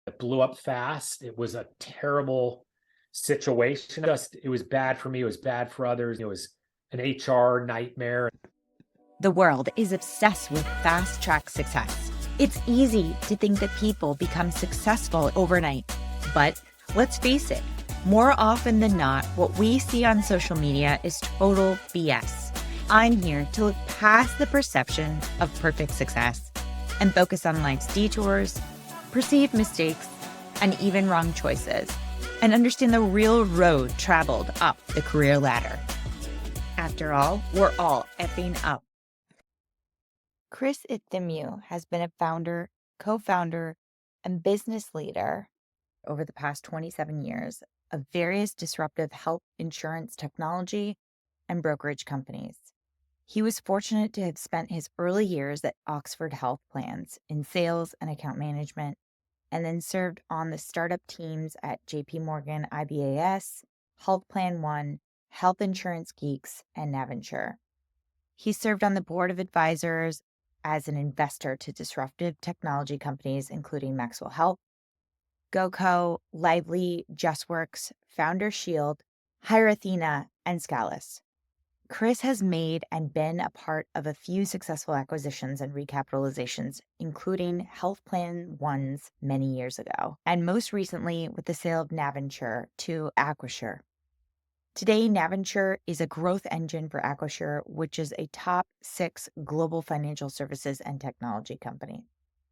It blew up fast. It was a terrible situation. It was bad for me. It was bad for others. It was an HR nightmare. The world is obsessed with fast-track success. It's easy to think that people become successful overnight. But let's face it, more often than not, what we see on social media is total BS. I'm here to look past the perception of perfect success and focus on life's detours, perceived mistakes, and even wrong choices, and understand the real road traveled up the career ladder. After all, we're all effing up. Chris Efthymiou has been a founder, co-founder, and business leader over the past 27 years of various disruptive health insurance technology and brokerage companies. He was fortunate to have spent his early years at Oxford Health Plans in sales and account management, and then served on the startup teams at JPMorgan IBAS, HealthPlanOne, HealthInsuanceGeeks, and Navinsure. He served on the board of advisors as an investor to disruptive technology companies, including Maxwell Health, GoCo, Lively, Justworks, Foundershield, HireAthena, and Scalus. Chris has made and been a part of a few successful acquisitions and recapitalizations, including HealthPlanOne's many years ago, and most recently with the sale of Navinsure to Acrisure. Today, Navinsure is a growth engine for Acrisure, which is a top 6 global financial services and technology company.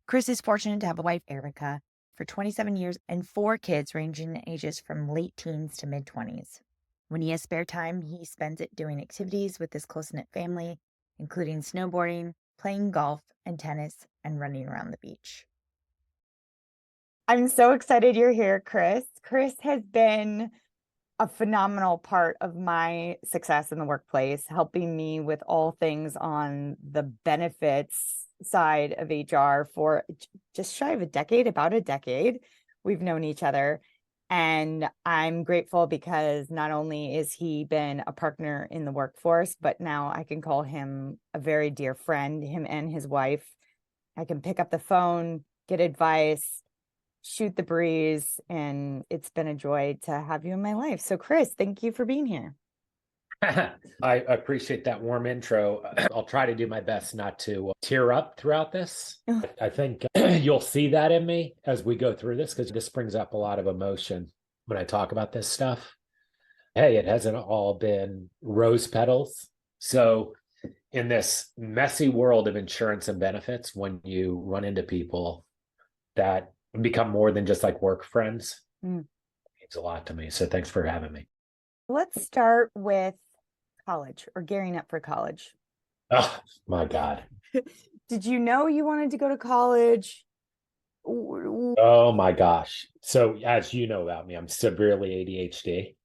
Chris is fortunate to have a wife, Erica, for 27 years and 4 kids ranging in ages from late teens to mid-20s. When he has spare time, he spends it doing activities with his close-knit family, including snowboarding, playing golf and tennis, and running around the beach. I'm so excited you're here, Chris. Chris has been a phenomenal part of my success in the workplace, helping me with all things on the benefits side of HR for just shy of a decade, about a decade. We've known each other. And I'm grateful because not only is he been a partner in the workforce, but now I can call him a very dear friend, him and his wife. I can pick up the phone, get advice, shoot the breeze, and it's been a joy to have you in my life. So Chris, thank you for being here. I appreciate that warm intro. I'll try to do my best not to tear up throughout this. I think you'll see that in me as we go through this, because this brings up a lot of emotion when I talk about this stuff. Hey, it hasn't all been rose petals. So in this messy world of insurance and benefits, when you run into people that become more than just like work friends, it means a lot to me. So thanks for having me. Let's start with college, or gearing up for college. Oh my God. Did you know you wanted to go to college? Oh my gosh. So as you know about me, I'm severely ADHD.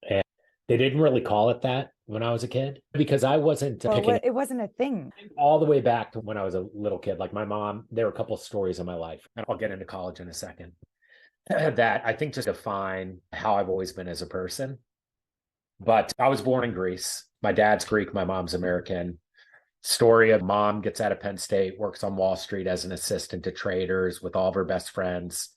And they didn't really call it that when I was a kid, because I wasn't picking it wasn't a thing. all the way back to when I was a little kid. Like my mom, there were a couple of stories in my life, and I'll get into college in a second, that I think just define how I've always been as a person. But I was born in Greece. My dad's Greek, my mom's American. Story of mom gets out of Penn State, works on Wall Street as an assistant to traders with all of her best friends.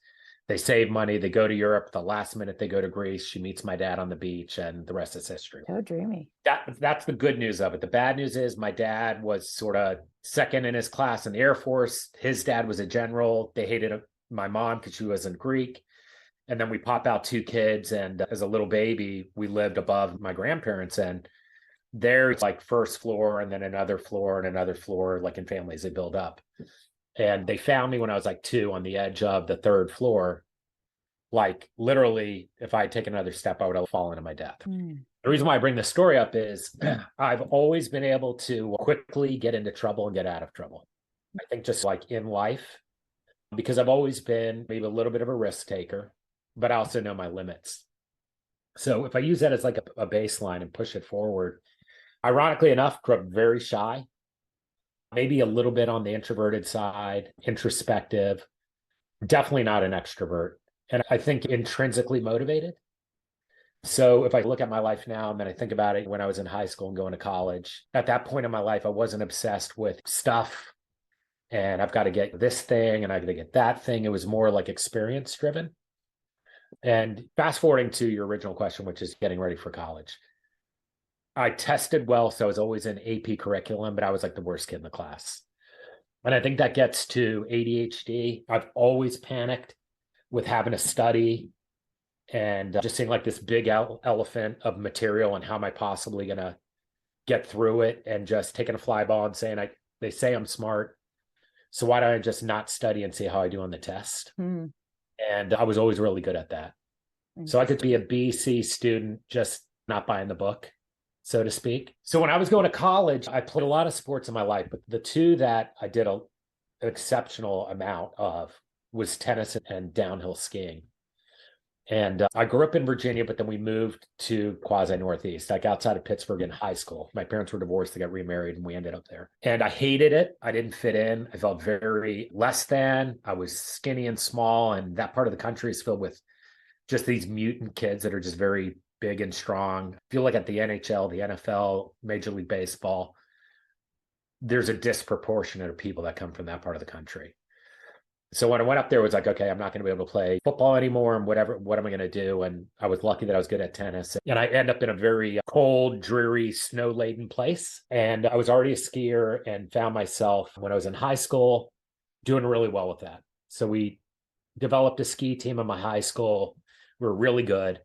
They save money. They go to Europe. The last minute they go to Greece. She meets my dad on the beach, and the rest is history. So dreamy. That's the good news of it. The bad news is my dad was sort of second in his class in the Air Force. His dad was a general. They hated my mom because she wasn't Greek. And then we pop out 2 kids. And as a little baby, we lived above my grandparents, and there's like first floor and then another floor and another floor, like in families, they build up. And they found me when I was like 2 on the edge of the 3rd floor. Like literally, if I had taken another step, I would have fallen to my death. The reason why I bring this story up is I've always been able to quickly get into trouble and get out of trouble. I think just like in life, because I've always been maybe a little bit of a risk taker, but I also know my limits. So if I use that as like a baseline and push it forward, ironically enough, grew up very shy, maybe a little bit on the introverted side, introspective, definitely not an extrovert. And I think intrinsically motivated. So if I look at my life now and then I think about it when I was in high school and going to college, at that point in my life, I wasn't obsessed with stuff. and I've got to get this thing and I got to get that thing. It was more like experience driven. And fast forwarding to your original question, which is getting ready for college. I tested well, so I was always in AP curriculum, but I was like the worst kid in the class. And I think that gets to ADHD. I've always panicked with having to study and just seeing like this big elephant of material and how am I possibly going to get through it, and just taking a fly ball and saying, they say I'm smart, so why don't I just not study and see how I do on the test? And I was always really good at that. So I could be a B.C. student, just not buying the book, so to speak. So when I was going to college, I played a lot of sports in my life, but the two that I did an exceptional amount of was tennis and downhill skiing. And I grew up in Virginia, but then we moved to quasi Northeast, like outside of Pittsburgh in high school. My parents were divorced, they got remarried, and we ended up there. And I hated it. I didn't fit in. I felt very less than. I was skinny and small, and that part of the country is filled with just these mutant kids that are just very big and strong. I feel like at the NHL, the NFL, Major League Baseball, there's a disproportionate of people that come from that part of the country. So when I went up there, it was like, okay, I'm not going to be able to play football anymore and whatever, what am I going to do? And I was lucky that I was good at tennis. And I end up in a very cold, dreary, snow-laden place. And I was already a skier and found myself when I was in high school doing really well with that. So we developed a ski team in my high school. We were really good.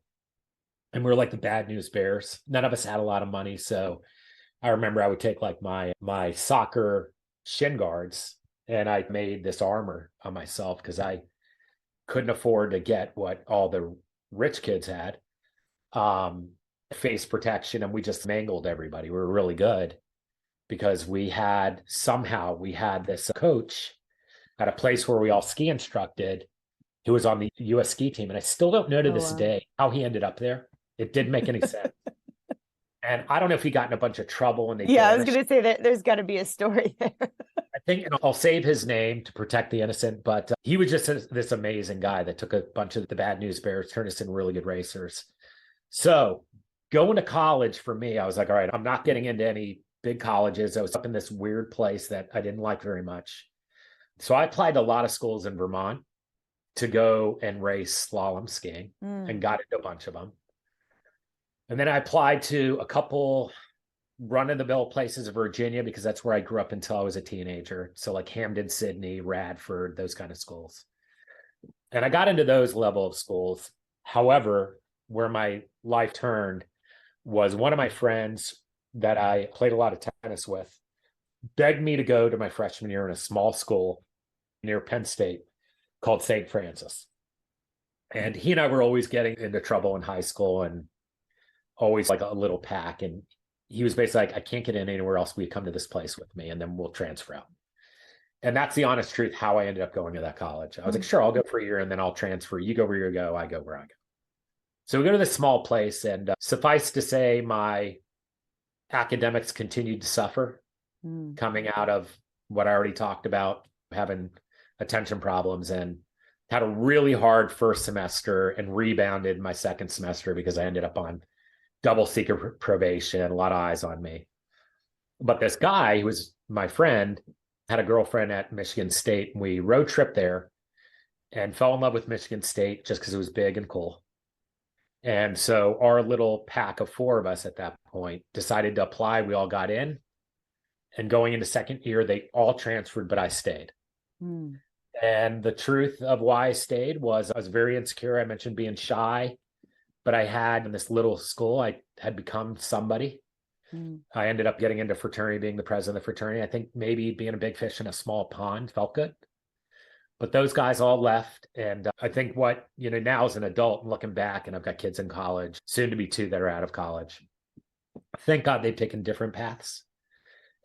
And we were like the bad news bears. None of us had a lot of money. So I remember I would take like my soccer shin guards, and I made this armor on myself because I couldn't afford to get what all the rich kids had, face protection, and we just mangled everybody. We were really good because we had this coach at a place where we all ski instructed who was on the U.S. ski team. And I still don't know to this day how he ended up there. It didn't make any sense. And I don't know if he got in a bunch of trouble and I was going to say that there's got to be a story there. I think, and I'll save his name to protect the innocent, but he was just this amazing guy that took a bunch of the bad news bears, turned us into really good racers. So going to college for me, I was like, all right, I'm not getting into any big colleges. I was up in this weird place that I didn't like very much. So I applied to a lot of schools in Vermont to go and race slalom skiing and got into a bunch of them. And then I applied to a couple run-of-the-mill places in Virginia because that's where I grew up until I was a teenager. So like Hamden, Sydney, Radford, those kind of schools. And I got into those level of schools. However, where my life turned was one of my friends that I played a lot of tennis with begged me to go to my freshman year in a small school near Penn State called St. Francis. And he and I were always getting into trouble in high school and always like a little pack. And he was basically like, I can't get in anywhere else. Will you come to this place with me? And then we'll transfer out. And that's the honest truth, how I ended up going to that college. I was like, sure, I'll go for a year and then I'll transfer. You go where you go, I go where I go. So we go to this small place, and suffice to say, my academics continued to suffer coming out of what I already talked about, having attention problems, and had a really hard first semester and rebounded my second semester because I ended up on double secret probation, a lot of eyes on me. But this guy who was my friend had a girlfriend at Michigan State, and we road tripped there and fell in love with Michigan State just because it was big and cool. And so our little pack of four of us at that point decided to apply. We all got in, and going into second year, they all transferred, but I stayed. And the truth of why I stayed was I was very insecure. I mentioned being shy, but I had in this little school, I had become somebody. I ended up getting into fraternity, being the president of the fraternity. I think maybe being a big fish in a small pond felt good. But those guys all left. And I think what, now as an adult and looking back, and I've got kids in college, soon to be two that are out of college. Thank God they've taken different paths.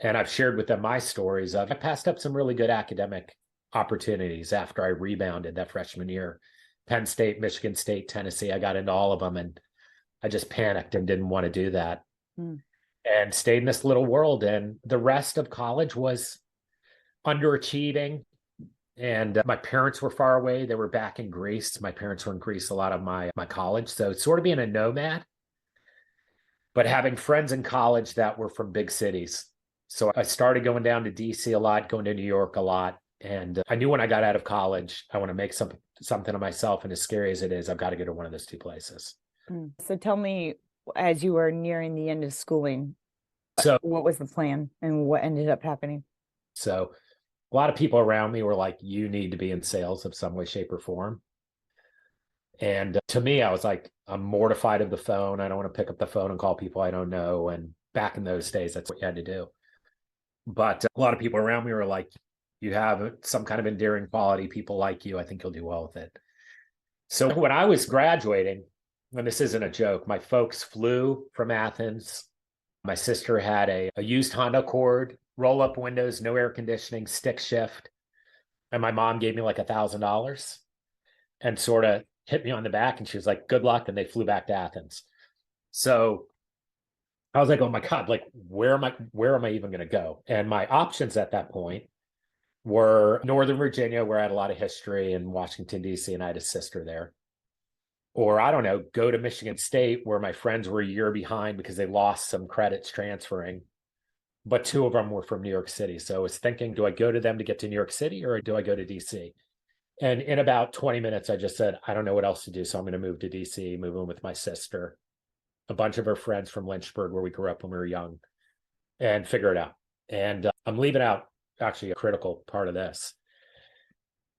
And I've shared with them my stories of I passed up some really good academic opportunities after I rebounded that freshman year. Penn State, Michigan State, Tennessee, I got into all of them, and I just panicked and didn't want to do that and stayed in this little world. And the rest of college was underachieving. And my parents were far away. They were back in Greece. My parents were in Greece a lot of my college. So sort of being a nomad, but having friends in college that were from big cities. So I started going down to DC a lot, going to New York a lot. And I knew when I got out of college, I want to make something of myself. And as scary as it is, I've got to go to one of those two places. So tell me, as you were nearing the end of schooling, So, what was the plan and what ended up happening? so a lot of people around me were like, you need to be in sales of some way, shape, or form. And to me, I was like, I'm mortified of the phone. I don't want to pick up the phone and call people I don't know. And back in those days, that's what you had to do. But a lot of people around me were like, you have some kind of endearing quality. People like you. I think you'll do well with it. So when I was graduating, and this isn't a joke, my folks flew from Athens. My sister had a used Honda Accord, roll up windows, no air conditioning, stick shift. And my mom gave me like $1,000 and sort of hit me on the back. And she was like, good luck. And they flew back to Athens. So I was like, oh my God, like, where am I even going to go? And my options at that point were Northern Virginia, where I had a lot of history, and Washington, D.C., and I had a sister there. Or I don't know, go to Michigan State, where my friends were a year behind because they lost some credits transferring. But two of them were from New York City. So I was thinking, do I go to them to get to New York City, or do I go to DC? And in about 20 minutes, I just said, I don't know what else to do. So I'm going to move to DC, move in with my sister, a bunch of her friends from Lynchburg, where we grew up when we were young, and figure it out. And I'm leaving out actually a critical part of this.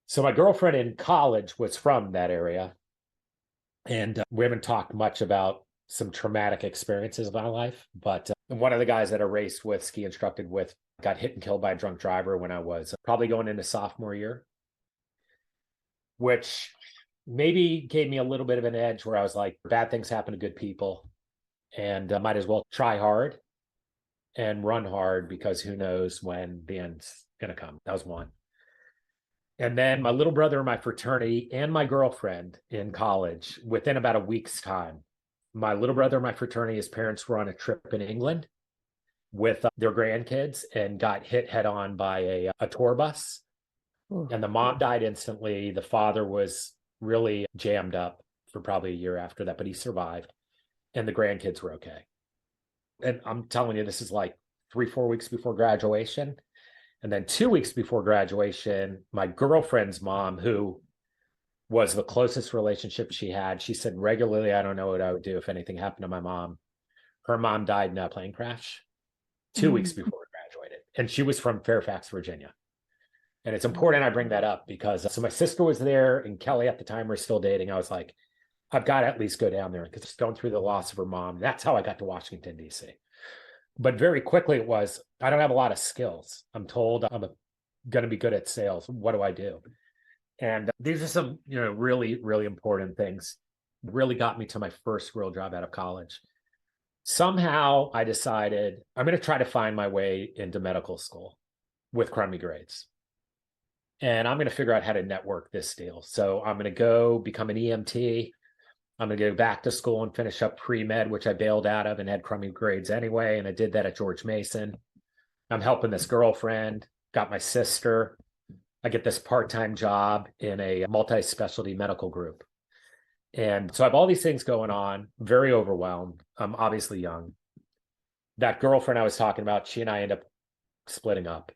So my girlfriend in college was from that area. And we haven't talked much about some traumatic experiences of my life, but one of the guys that I raced with, ski instructed with, got hit and killed by a drunk driver when I was probably going into sophomore year, which maybe gave me a little bit of an edge, where I was like, bad things happen to good people, and might as well try hard and run hard, because who knows when the end's going to come. That was one. And then my little brother in my fraternity and my girlfriend in college, within about a week's time. My little brother in my fraternity, his parents were on a trip in England with their grandkids and got hit head on by a tour bus. Ooh. And the mom died instantly. The father was really jammed up for probably a year after that, but he survived. And the grandkids were okay. And I'm telling you, this is like 3-4 weeks before graduation. And then 2 weeks before graduation, my girlfriend's mom, who was the closest relationship she had, she said regularly, I don't know what I would do if anything happened to my mom. Her mom died in a plane crash 2 weeks before we graduated. And she was from Fairfax, Virginia. And it's important I bring that up because so my sister was there, and Kelly at the time were still dating. I was like, I've got to at least go down there, because it's going through the loss of her mom. That's how I got to Washington, D.C. But very quickly it was, I don't have a lot of skills. I'm told I'm going to be good at sales. What do I do? And these are some, really, really important things. Really got me to my first real job out of college. Somehow I decided I'm going to try to find my way into medical school with crummy grades. And I'm going to figure out how to network this deal. So I'm going to go become an EMT. I'm going to go back to school and finish up pre-med, which I bailed out of and had crummy grades anyway. And I did that at George Mason. I'm helping this girlfriend, got my sister. I get this part-time job in a multi-specialty medical group. And so I have all these things going on, very overwhelmed. I'm obviously young. That girlfriend I was talking about, she and I end up splitting up.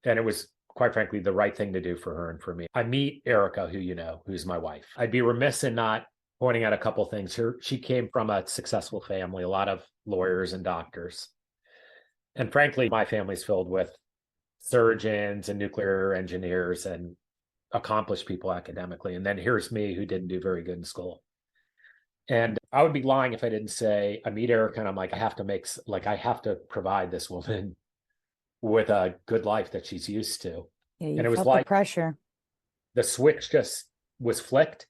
And it was, quite frankly, the right thing to do for her and for me. I meet Erica, who you know, who's my wife. I'd be remiss in not pointing out a couple of things. She came from a successful family, a lot of lawyers and doctors. And frankly, my family's filled with surgeons and nuclear engineers and accomplished people academically. And then here's me, who didn't do very good in school. And I would be lying if I didn't say, I meet Erica and I'm like, I have to provide this woman with a good life that she's used to. Yeah, you and it was felt like the pressure. The switch just was flicked.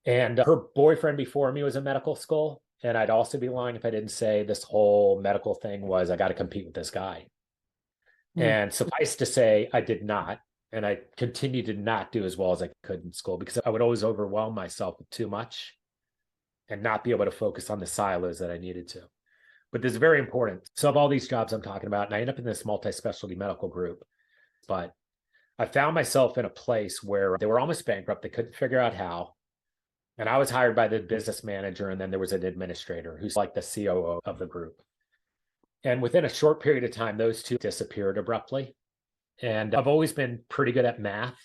And her boyfriend before me was in medical school. And I'd also be lying if I didn't say this whole medical thing was, I got to compete with this guy. And suffice to say, I did not. And I continued to not do as well as I could in school, because I would always overwhelm myself with too much and not be able to focus on the silos that I needed to. But this is very important. So of all these jobs I'm talking about, and I end up in this multi-specialty medical group, but I found myself in a place where they were almost bankrupt. They couldn't figure out how. And I was hired by the business manager, and then there was an administrator who's like the COO of the group. And within a short period of time, those two disappeared abruptly. And I've always been pretty good at math.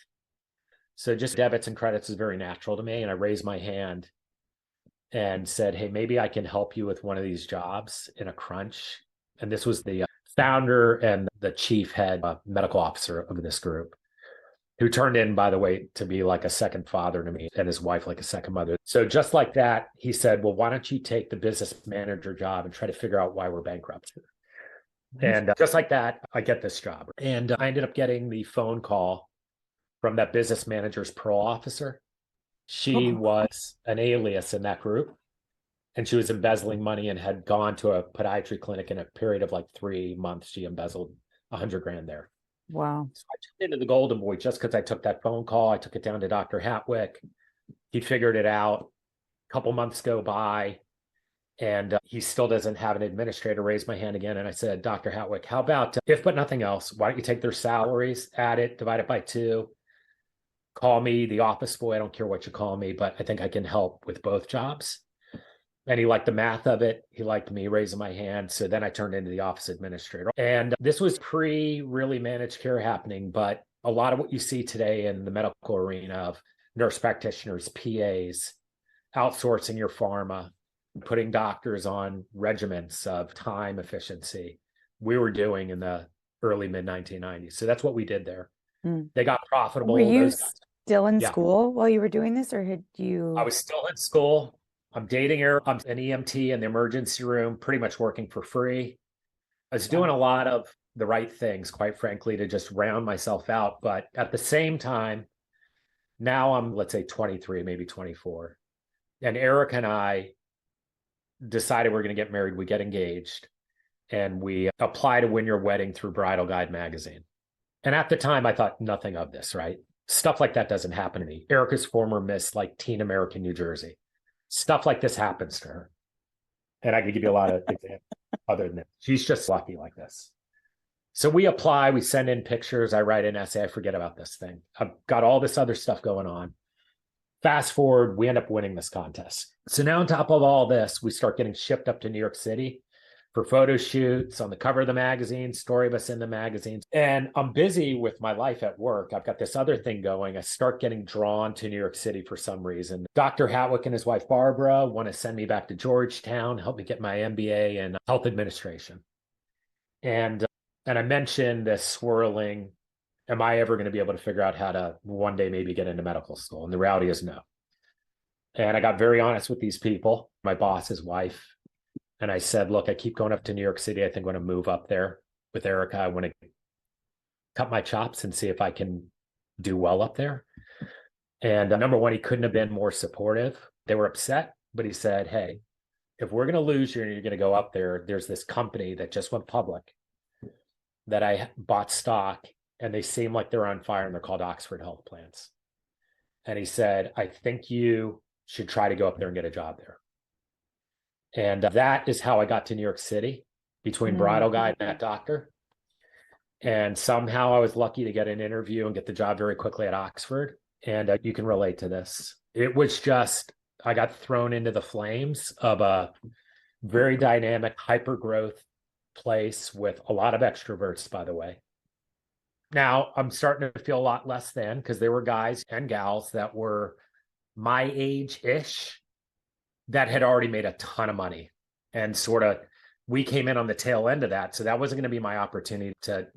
So just debits and credits is very natural to me. And I raised my hand and said, hey, maybe I can help you with one of these jobs in a crunch. And this was the founder and the chief head medical officer of this group, who turned in, by the way, to be like a second father to me, and his wife like a second mother. So just like that, he said, well, why don't you take the business manager job and try to figure out why we're bankrupt? And just like that, I get this job. And I ended up getting the phone call from that business manager's parole officer. She was an alias in that group, and she was embezzling money and had gone to a podiatry clinic in a period of like 3 months. She embezzled $100,000 there. Wow. So I turned into the golden boy just because I took that phone call. I took it down to Dr. Hatwick. He figured it out. A couple months go by, and he still doesn't have an administrator. Raised my hand again, and I said, Dr. Hatwick, how about, if but nothing else, why don't you take their salaries, add it, divide it by 2, call me the office boy. I don't care what you call me, but I think I can help with both jobs. And he liked the math of it. He liked me raising my hand. So then I turned into the office administrator. And this was pre-really managed care happening, but a lot of what you see today in the medical arena of nurse practitioners, PAs, outsourcing your pharma, putting doctors on regiments of time efficiency, we were doing in the early mid-1990s. So that's what we did there. They got profitable. Were you Those guys, still in yeah. school while you were doing this, or had you? I was still in school. I'm dating her. I'm an EMT in the emergency room, pretty much working for free. I was doing a lot of the right things, quite frankly, to just round myself out. But at the same time, now I'm, let's say, 23, maybe 24. And Eric and I decided we're going to get married. We get engaged, and we apply to win your wedding through Bridal Guide magazine. And at the time, I thought nothing of this, right? Stuff like that doesn't happen to me. Erica's former Miss, like Teen American New Jersey. Stuff like this happens to her. And I could give you a lot of examples other than that. She's just lucky like this. So we apply, we send in pictures, I write an essay, I forget about this thing. I've got all this other stuff going on. Fast forward, we end up winning this contest. So now on top of all this, we start getting shipped up to New York City for photo shoots, on the cover of the magazine, story of us in the magazines. And I'm busy with my life at work. I've got this other thing going. I start getting drawn to New York City for some reason. Dr. Hatwick and his wife, Barbara, want to send me back to Georgetown, help me get my MBA in health administration. And I mentioned this swirling, am I ever going to be able to figure out how to one day maybe get into medical school? And the reality is no. And I got very honest with these people, my boss's wife. And I said, look, I keep going up to New York City. I think I'm going to move up there with Erica. I want to cut my chops and see if I can do well up there. And number one, he couldn't have been more supportive. They were upset, but he said, hey, if we're going to lose you and you're going to go up there, there's this company that just went public that I bought stock, and they seem like they're on fire, and they're called Oxford Health Plans. And he said, I think you should try to go up there and get a job there. And that is how I got to New York City, between Bridal Guide and that doctor. And somehow I was lucky to get an interview and get the job very quickly at Oxford. And you can relate to this. It was just, I got thrown into the flames of a very dynamic, hyper-growth place with a lot of extroverts, by the way. Now, I'm starting to feel a lot less than, because there were guys and gals that were my age-ish that had already made a ton of money. And sort of, we came in on the tail end of that. So that wasn't going to be my opportunity to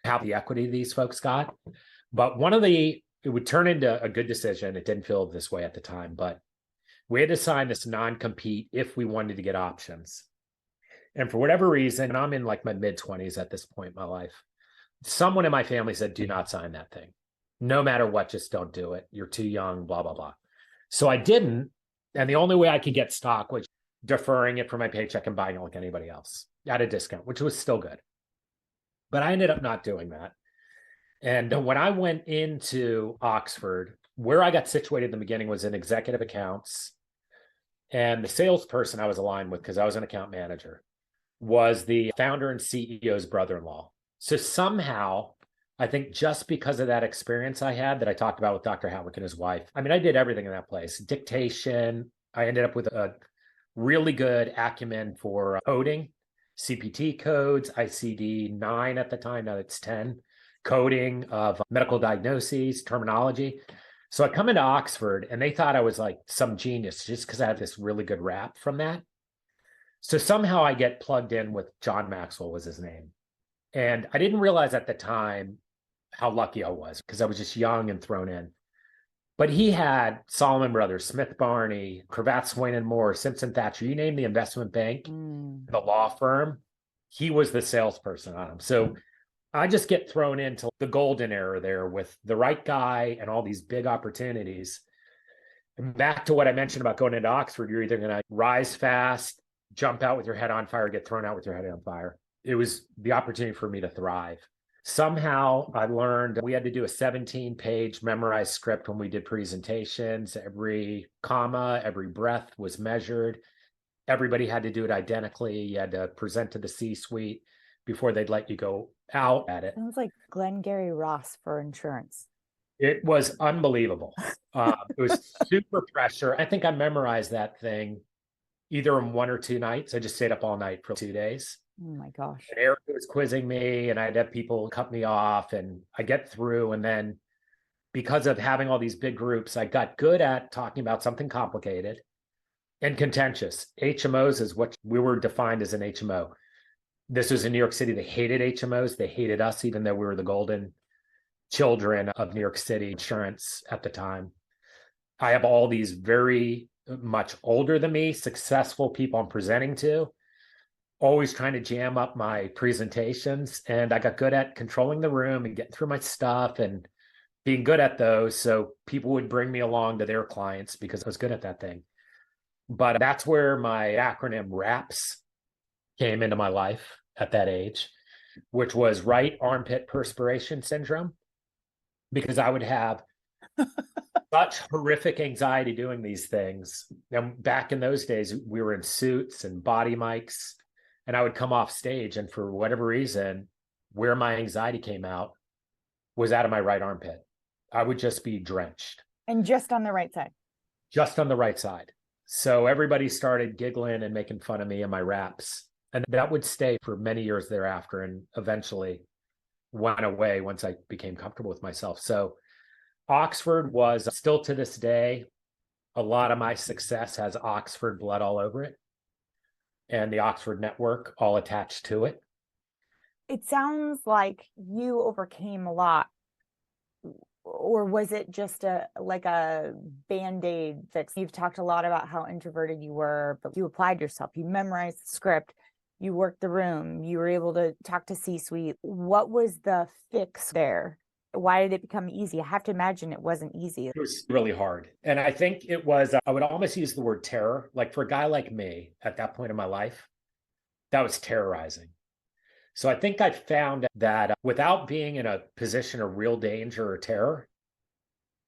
have the equity these folks got. But it would turn into a good decision. It didn't feel this way at the time, but we had to sign this non-compete if we wanted to get options. And for whatever reason, and I'm in like my mid-20s at this point in my life, someone in my family said, do not sign that thing. No matter what, just don't do it. You're too young, blah, blah, blah. So I didn't. And the only way I could get stock was deferring it from my paycheck and buying it like anybody else at a discount, which was still good. But I ended up not doing that. And when I went into Oxford, where I got situated in the beginning was in executive accounts. And the salesperson I was aligned with, because I was an account manager, was the founder and CEO's brother-in-law. So somehow, I think just because of that experience I had that I talked about with Dr. Hatwick and his wife, I mean, I did everything in that place. Dictation. I ended up with a really good acumen for coding. CPT codes, ICD-9 at the time, now it's 10, coding of medical diagnoses, terminology. So I come into Oxford and they thought I was like some genius just because I had this really good rap from that. So somehow I get plugged in with John Maxwell was his name. And I didn't realize at the time how lucky I was because I was just young and thrown in. But he had Solomon Brothers, Smith Barney, Cravath, Swaine and Moore, Simpson Thacher, you name the investment bank, the law firm, he was the salesperson on them. So I just get thrown into the golden era there with the right guy and all these big opportunities. And back to what I mentioned about going into Oxford, you're either going to rise fast, jump out with your head on fire, get thrown out with your head on fire. It was the opportunity for me to thrive. Somehow I learned we had to do a 17-page memorized script when we did presentations. Every comma, every breath was measured. Everybody had to do it identically. You had to present to the C-suite before they'd let you go out at it. Sounds like Glengarry Ross for insurance. It was unbelievable. It was super pressure. I think I memorized that thing either in 1 or 2 nights. I just stayed up all night for 2 days. Oh my gosh. And Eric was quizzing me and I'd have people cut me off and I get through. And then because of having all these big groups, I got good at talking about something complicated and contentious. HMOs is what we were defined as an HMO. This was in New York City. They hated HMOs. They hated us, even though we were the golden children of New York City insurance at the time. I have all these very much older than me, successful people I'm presenting to, always trying to jam up my presentations. And I got good at controlling the room and getting through my stuff and being good at those. So people would bring me along to their clients because I was good at that thing. But that's where my acronym RAPS came into my life at that age, which was right armpit perspiration syndrome, because I would have such horrific anxiety doing these things. And back in those days, we were in suits and body mics, and I would come off stage, and for whatever reason, where my anxiety came out was out of my right armpit. I would just be drenched. And just on the right side. Just on the right side. So everybody started giggling and making fun of me and my raps. And that would stay for many years thereafter and eventually went away once I became comfortable with myself. So Oxford was still to this day, a lot of my success has Oxford blood all over it and the Oxford network all attached to it. It sounds like you overcame a lot. Or was it just a Band-Aid fix? You've talked a lot about how introverted you were, but you applied yourself. You memorized the script. You worked the room. You were able to talk to C-suite. What was the fix there? Why did it become easy? I have to imagine it wasn't easy. It was really hard. And I think it was, I would almost use the word terror. Like for a guy like me at that point in my life, that was terrorizing. So I think I found that without being in a position of real danger or terror,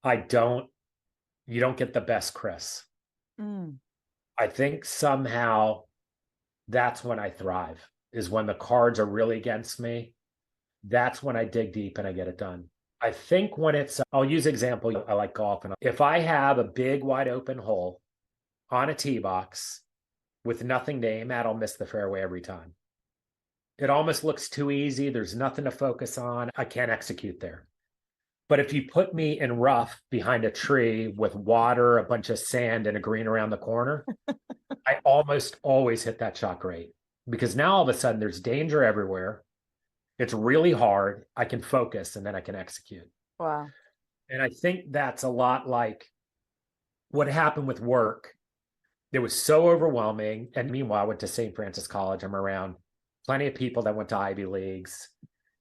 you don't get the best Chris. I think somehow that's when I thrive, is when the cards are really against me. That's when I dig deep and I get it done. I think when I'll use example, I like golf. And if I have a big wide open hole on a tee box with nothing to aim at, I'll miss the fairway every time. It almost looks too easy. There's nothing to focus on. I can't execute there. But if you put me in rough behind a tree with water, a bunch of sand, and a green around the corner, I almost always hit that shot great, because now all of a sudden there's danger everywhere. It's really hard. I can focus and then I can execute. Wow. And I think that's a lot like what happened with work. It was so overwhelming. And meanwhile, I went to St. Francis College. I'm around plenty of people that went to Ivy Leagues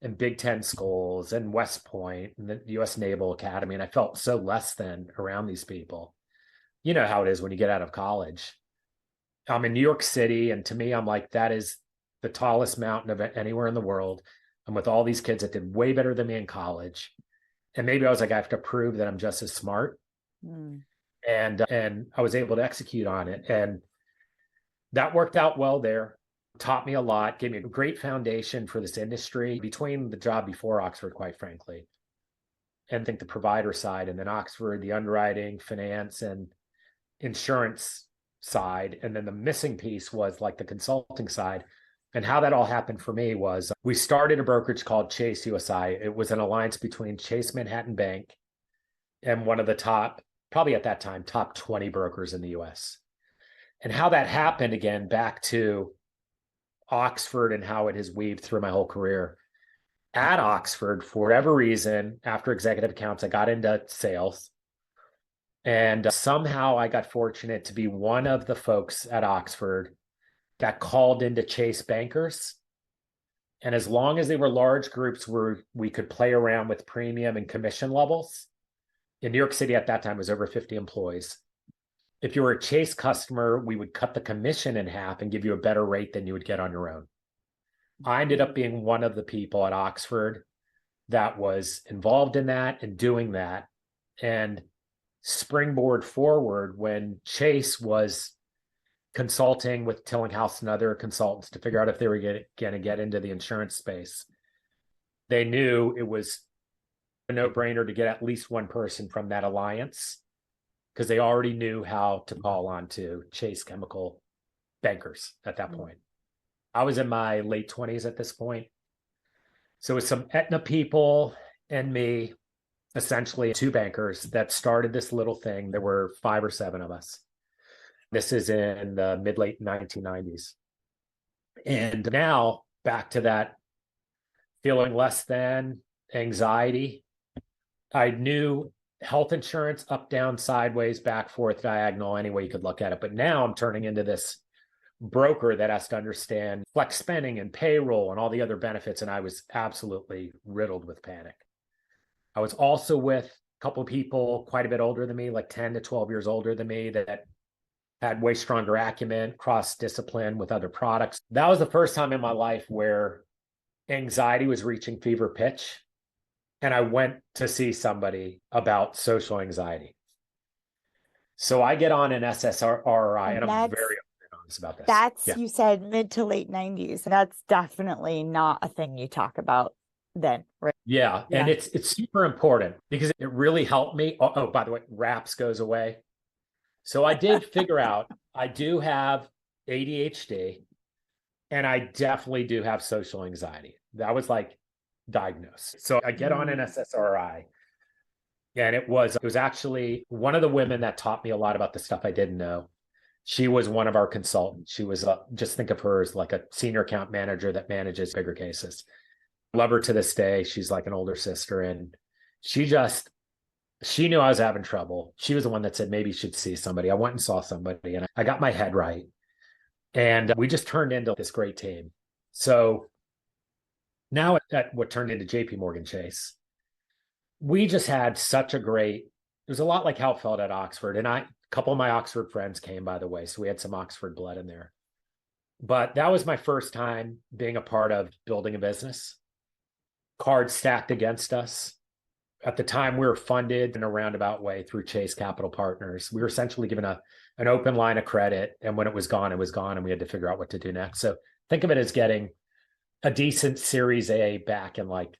and Big Ten schools and West Point and the U.S. Naval Academy. And I felt so less than around these people. You know how it is when you get out of college. I'm in New York City. And to me, I'm like, that is the tallest mountain of anywhere in the world. I'm with all these kids that did way better than me in college. And maybe I was like, I have to prove that I'm just as smart. And I was able to execute on it. And that worked out well there. Taught me a lot, gave me a great foundation for this industry between the job before Oxford, quite frankly. And I think the provider side, and then Oxford, the underwriting, finance, and insurance side. And then the missing piece was like the consulting side. And how that all happened for me was we started a brokerage called Chase USI. It was an alliance between Chase Manhattan Bank and one of the top, probably at that time, top 20 brokers in the US. And how that happened, again, back to Oxford and how it has weaved through my whole career. At Oxford, for whatever reason, after executive accounts, I got into sales. And somehow I got fortunate to be one of the folks at Oxford that called into Chase bankers. And as long as they were large groups where we could play around with premium and commission levels, in New York City at that time was over 50 employees. If you were a Chase customer, we would cut the commission in half and give you a better rate than you would get on your own. I ended up being one of the people at Oxford that was involved in that and doing that. And springboard forward, when Chase was consulting with Tillinghast and other consultants to figure out if they were going to get into the insurance space, they knew it was a no-brainer to get at least one person from that alliance because they already knew how to call on to Chase Chemical bankers at that point. I was in my late 20s at this point. So with some Aetna people and me, essentially two bankers that started this little thing. There were 5 or 7 of us. This is in the mid-late 1990s. And now back to that feeling less than, anxiety. I knew health insurance up, down, sideways, back, forth, diagonal, any way you could look at it. But now I'm turning into this broker that has to understand flex spending and payroll and all the other benefits. And I was absolutely riddled with panic. I was also with a couple of people quite a bit older than me, like 10 to 12 years older than me, that had way stronger acumen, cross-discipline with other products. That was the first time in my life where anxiety was reaching fever pitch. And I went to see somebody about social anxiety. So I get on an SSRI, and I'm very honest about this. That's, you said mid to late 90s. And that's definitely not a thing you talk about then, right? Yeah. And it's super important because it really helped me. Oh, by the way, RAPS goes away. So I did figure out I do have ADHD and I definitely do have social anxiety. That was like diagnosed. So I get on an SSRI, and it was actually one of the women that taught me a lot about the stuff I didn't know. She was one of our consultants. She was just think of her as like a senior account manager that manages bigger cases. Love her to this day. She's like an older sister, and she knew I was having trouble. She was the one that said, maybe you should see somebody. I went and saw somebody, and I got my head right. And we just turned into this great team. So now at what turned into JPMorgan Chase, we just had such a great, it was a lot like how it felt at Oxford. And a couple of my Oxford friends came, by the way. So we had some Oxford blood in there. But that was my first time being a part of building a business. Cards stacked against us. At the time, we were funded in a roundabout way through Chase Capital Partners. We were essentially given an open line of credit, and when it was gone, and we had to figure out what to do next. So think of it as getting a decent Series A back in like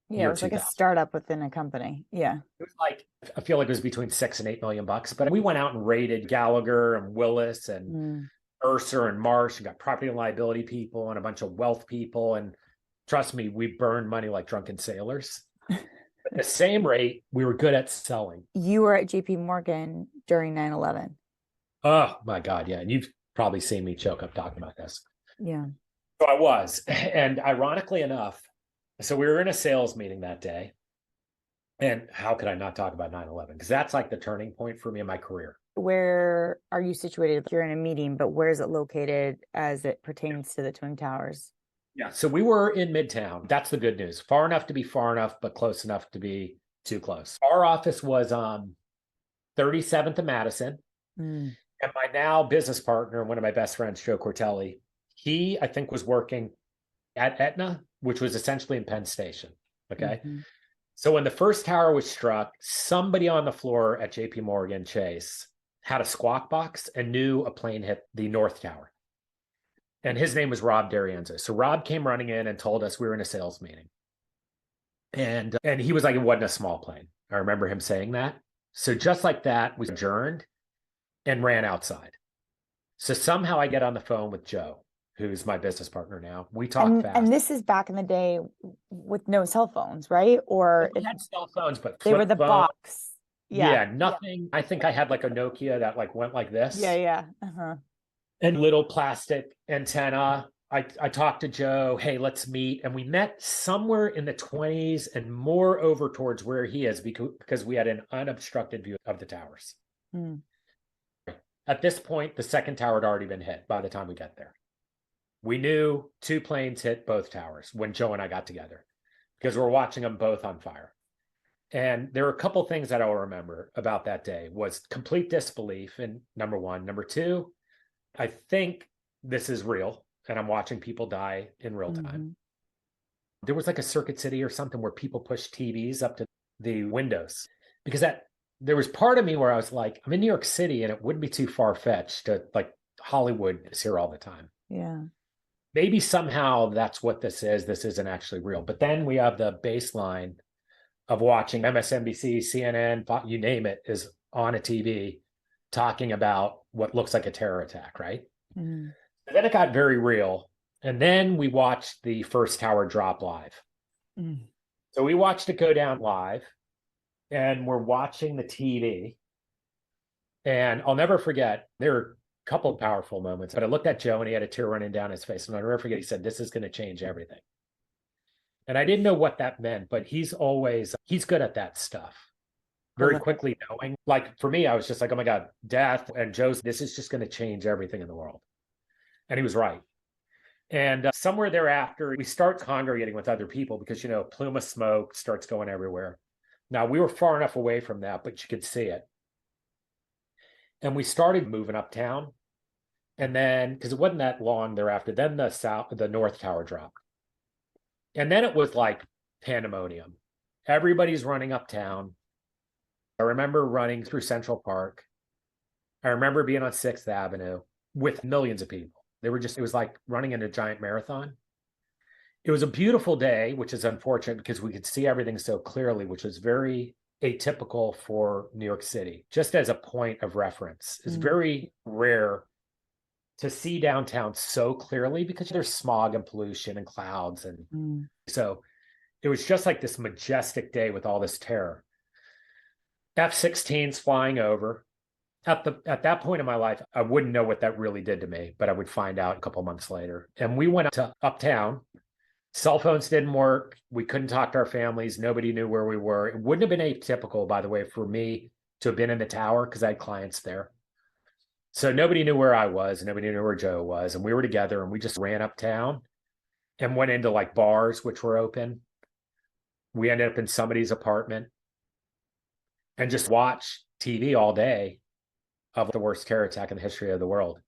it was like a startup within a company. Yeah, it was like, I feel like it was between $6 and $8 million. But we went out and raided Gallagher and Willis and Mercer and Marsh, and got property and liability people and a bunch of wealth people. And trust me, we burned money like drunken sailors. At the same rate, we were good at selling. You were at JPMorgan during 9/11. Oh my God, yeah. And you've probably seen me choke up talking about this. Yeah. So I was. And ironically enough, so we were in a sales meeting that day. And how could I not talk about 9/11? Because that's like the turning point for me in my career. Where are you situated? You're in a meeting, but where is it located as it pertains to the Twin Towers? Yeah, so we were in Midtown. That's the good news. Far enough to be far enough, but close enough to be too close. Our office was 37th and Madison. And my now business partner, one of my best friends, Joe Cortelli, he, I think, was working at Aetna, which was essentially in Penn Station. Okay. So when the first tower was struck, somebody on the floor at JPMorgan Chase had a squawk box and knew a plane hit the North Tower. And his name was Rob D'Arienzo. So Rob came running in and told us we were in a sales meeting. And he was like, it wasn't a small plane. I remember him saying that. So just like that, we adjourned and ran outside. So somehow I get on the phone with Joe. who's my business partner now. We talk fast. And this is back in the day with no cell phones, right? Or We had cell phones, but they were the flip phone. box. Yeah, nothing. I think I had like a Nokia that like went like this. Yeah. And little plastic antenna. I talked to Joe, hey, let's meet. And we met somewhere in the 20s and more over towards where he is because we had an unobstructed view of the towers. At this point, the second tower had already been hit by the time we got there. We knew 2 planes hit both towers when Joe and I got together because we're watching them both on fire. And there are a couple things that I'll remember about that day was complete disbelief in number one. Number two, I think this is real and I'm watching people die in real time. There was like a Circuit City or something where people pushed TVs up to the windows because there was part of me where I was like, I'm in New York City and it wouldn't be too far-fetched to like Hollywood is here all the time. Yeah. Maybe somehow that's what this is. This isn't actually real. But then we have the baseline of watching MSNBC, CNN, you name it, is on a TV talking about what looks like a terror attack, right? And then it got very real. And then we watched the first tower drop live. So we watched it go down live and we're watching the TV. And I'll never forget, there were a couple of powerful moments, but I looked at Joe and he had a tear running down his face. And I'll never forget, he said, this is going to change everything. And I didn't know what that meant, but he's good at that stuff. Very quickly knowing, like for me, I was just like, oh my God, death. And Joe's, this is just going to change everything in the world. And he was right. And somewhere thereafter, we start congregating with other people because, you know, plume of smoke starts going everywhere. Now we were far enough away from that, but you could see it. And we started moving uptown. And then, because it wasn't that long thereafter, then the North Tower dropped. And then it was like pandemonium. Everybody's running uptown. I remember running through Central Park. I remember being on 6th Avenue with millions of people. It was like running in a giant marathon. It was a beautiful day, which is unfortunate because we could see everything so clearly, which was very atypical for New York City. Just as a point of reference, it's very rare to see downtown so clearly because there's smog and pollution and clouds. And so it was just like this majestic day with all this terror. F-16s flying over. At that point in my life, I wouldn't know what that really did to me, but I would find out a couple months later. And we went to uptown. Cell phones didn't work. We couldn't talk to our families. Nobody knew where we were. It wouldn't have been atypical, by the way, for me to have been in the tower because I had clients there. So nobody knew where I was. Nobody knew where Joe was. And we were together and we just ran uptown and went into like bars, which were open. We ended up in somebody's apartment and just watched TV all day of the worst terror attack in the history of the world.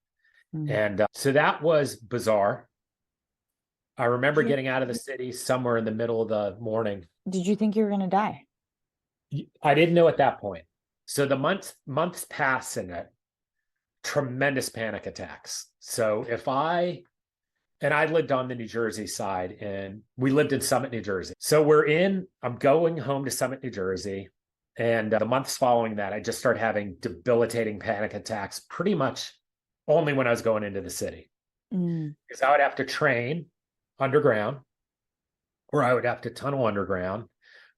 And so that was bizarre. I remember getting out of the city somewhere in the middle of the morning. Did you think you were going to die? I didn't know at that point. So the months passed in it, tremendous panic attacks. So I lived on the New Jersey side and we lived in Summit, New Jersey. So I'm going home to Summit, New Jersey. And the months following that, I just started having debilitating panic attacks pretty much only when I was going into the city. Because I would have to train underground, or I would have to tunnel underground,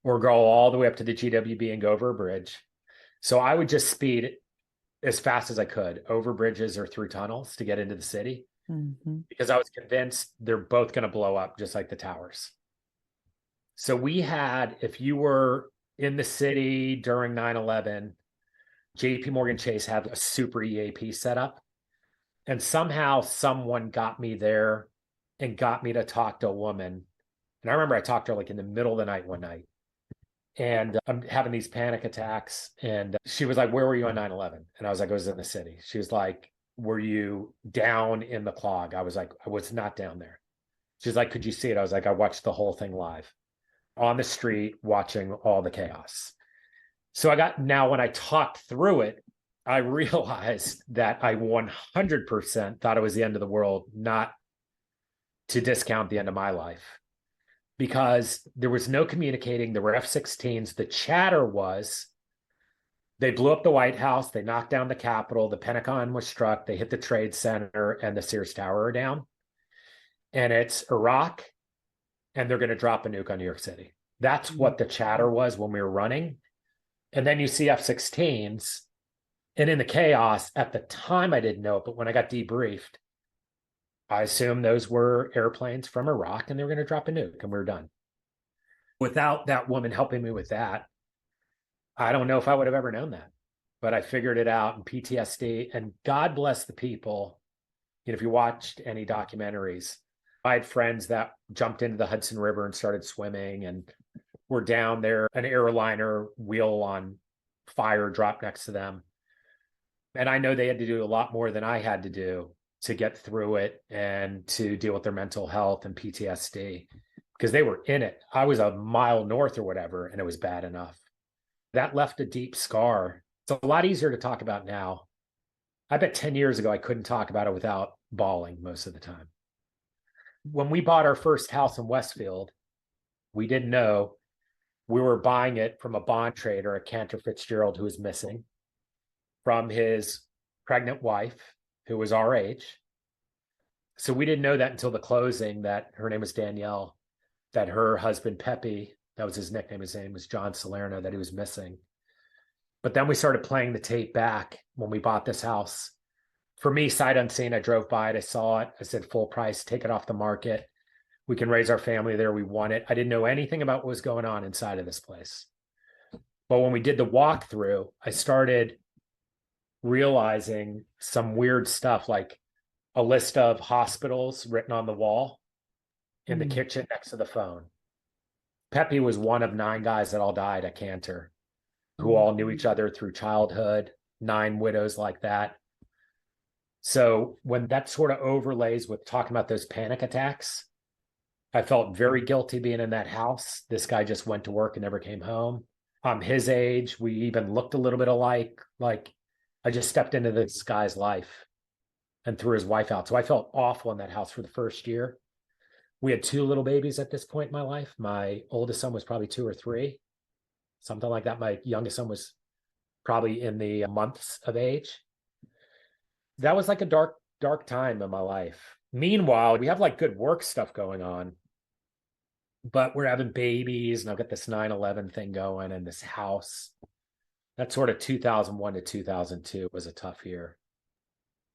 or go all the way up to the GWB and go over a bridge. So I would just speed as fast as I could over bridges or through tunnels to get into the city because I was convinced they're both going to blow up just like the towers. So if you were in the city during 9/11, JPMorgan Chase had a super EAP set up. And somehow someone got me there and got me to talk to a woman. And I remember I talked to her like in the middle of the night one night. And I'm having these panic attacks. And she was like, where were you on 9/11? And I was like, I was in the city. She was like, were you down in the clog? I was like, I was not down there. She's like, could you see it? I was like, I watched the whole thing live on the street, watching all the chaos. So now when I talked through it, I realized that I 100% thought it was the end of the world, not to discount the end of my life, because there was no communicating. There were F-16s. The chatter was they blew up the White House. They knocked down the Capitol. The Pentagon was struck. They hit the Trade Center and the Sears Tower are down. and it's Iraq, and they're going to drop a nuke on New York City. That's what the chatter was when we were running. And then you see F-16s, and in the chaos, at the time I didn't know it, but when I got debriefed, I assumed those were airplanes from Iraq and they were going to drop a nuke, and we were done. Without that woman helping me with that, I don't know if I would have ever known that, but I figured it out in PTSD. And God bless the people. You know, if you watched any documentaries, I had friends that jumped into the Hudson River and started swimming, and were down there. An airliner wheel on fire dropped next to them. And I know they had to do a lot more than I had to do to get through it and to deal with their mental health and PTSD, because they were in it. I was a mile north or whatever, and it was bad enough. That left a deep scar. It's a lot easier to talk about now. I bet 10 years ago, I couldn't talk about it without bawling most of the time. When we bought our first house in Westfield, we didn't know we were buying it from a bond trader, a Cantor Fitzgerald, who was missing, from his pregnant wife, who was our age. So we didn't know that until the closing, that her name was Danielle, that her husband, Pepe, that was his nickname, his name was John Salerno, that he was missing. But then we started playing the tape back when we bought this house. For me, sight unseen, I drove by it, I saw it, I said, full price, take it off the market. We can raise our family there, we want it. I didn't know anything about what was going on inside of this place. But when we did the walkthrough, I started realizing some weird stuff, like a list of hospitals written on the wall in the kitchen next to the phone. Pepe was one of 9 guys that all died at Cantor, who all knew each other through childhood, 9 widows like that. So when that sort of overlays with talking about those panic attacks, I felt very guilty being in that house. This guy just went to work and never came home. His age, we even looked a little bit alike. Like, I just stepped into this guy's life and threw his wife out. So I felt awful in that house for the first year. We had 2 little babies at this point in my life. My oldest son was probably 2 or 3, something like that. My youngest son was probably in the months of age. That was like a dark, dark time in my life. Meanwhile, we have like good work stuff going on, but we're having babies, and I've got this 9/11 thing going, and this house. That sort of 2001 to 2002 was a tough year.